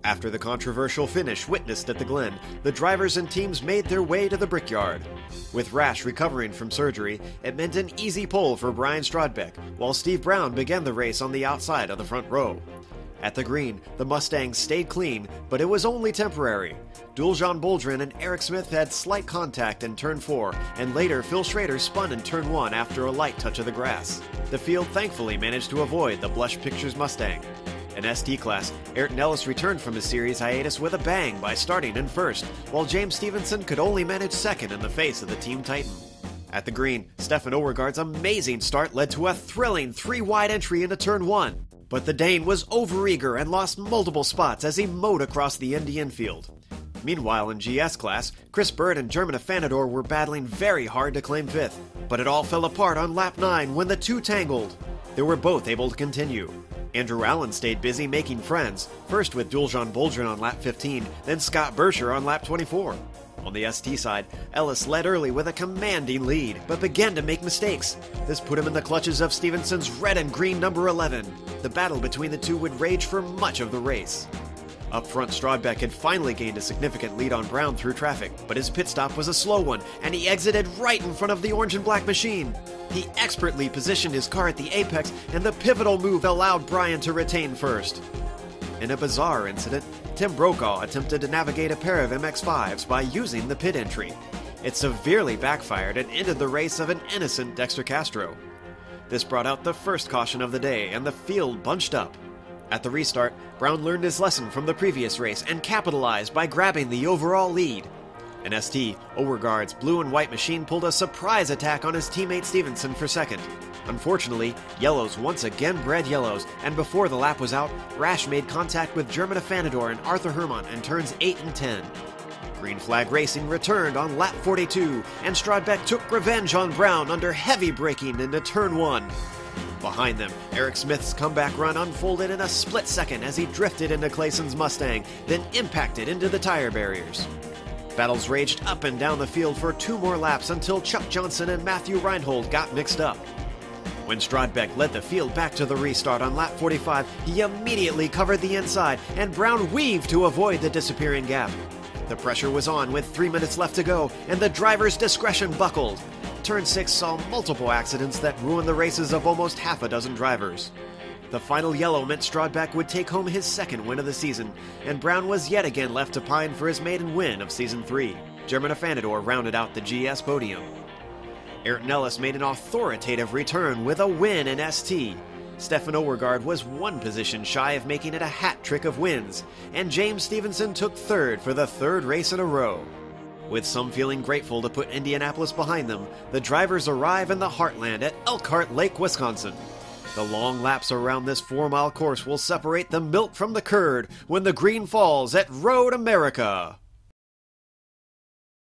After the controversial finish witnessed at the Glen, the drivers and teams made their way to the Brickyard. With Rash recovering from surgery, it meant an easy pole for Brian Strodbeck, while Steve Brown began the race on the outside of the front row. At the green, the Mustangs stayed clean, but it was only temporary. Dualjean Boldrin and Eric Smith had slight contact in turn 4, and later Phil Schrader spun in turn 1 after a light touch of the grass. The field thankfully managed to avoid the Blush Pictures Mustang. In ST class, Ayrton Ellis returned from his series hiatus with a bang by starting in first, while James Stevenson could only manage second in the face of the Team Titan. At the green, Stefan Overgaard's amazing start led to a thrilling 3-wide entry into turn 1. But the Dane was overeager and lost multiple spots as he mowed across the Indy infield. Meanwhile, in GS class, Chris Bird and German Afanador were battling very hard to claim 5th, but it all fell apart on lap 9 when the two tangled. They were both able to continue. Andrew Allen stayed busy making friends, first with Dualjean Boldrin on lap 15, then Scott Bersher on lap 24. On the ST side, Ellis led early with a commanding lead, but began to make mistakes. This put him in the clutches of Stevenson's red and green number 11. The battle between the two would rage for much of the race. Up front, Strodbeck had finally gained a significant lead on Brown through traffic, but his pit stop was a slow one, and he exited right in front of the orange and black machine. He expertly positioned his car at the apex, and the pivotal move allowed Brian to retain first. In a bizarre incident, Tim Brokaw attempted to navigate a pair of MX-5s by using the pit entry. It severely backfired and ended the race of an innocent Dexter Castro. This brought out the first caution of the day, and the field bunched up. At the restart, Brown learned his lesson from the previous race and capitalized by grabbing the overall lead. In ST, Overgaard's blue and white machine pulled a surprise attack on his teammate Stevenson for second. Unfortunately, yellows once again bred yellows, and before the lap was out, Rash made contact with German Afanador and Arthur Hermann in turns 8 and 10. Green Flag Racing returned on lap 42, and Strodbeck took revenge on Brown under heavy braking into turn 1. Behind them, Eric Smith's comeback run unfolded in a split second as he drifted into Clayson's Mustang, then impacted into the tire barriers. Battles raged up and down the field for 2 more laps until Chuck Johnson and Matthew Reinhold got mixed up. When Strodbeck led the field back to the restart on lap 45, he immediately covered the inside, and Brown weaved to avoid the disappearing gap. The pressure was on with 3 minutes left to go, and the driver's discretion buckled. Turn 6 saw multiple accidents that ruined the races of almost half a dozen drivers. The final yellow meant Strodbeck would take home his second win of the season, and Brown was yet again left to pine for his maiden win of Season 3. German Afanador rounded out the GS podium. Ayrton Ellis made an authoritative return with a win in ST. Stefan Overgaard was 1 position shy of making it a hat trick of wins, and James Stevenson took 3rd for the 3rd race in a row. With some feeling grateful to put Indianapolis behind them, the drivers arrive in the heartland at Elkhart Lake, Wisconsin. The long laps around this 4-mile course will separate the milk from the curd when the green falls at Road America.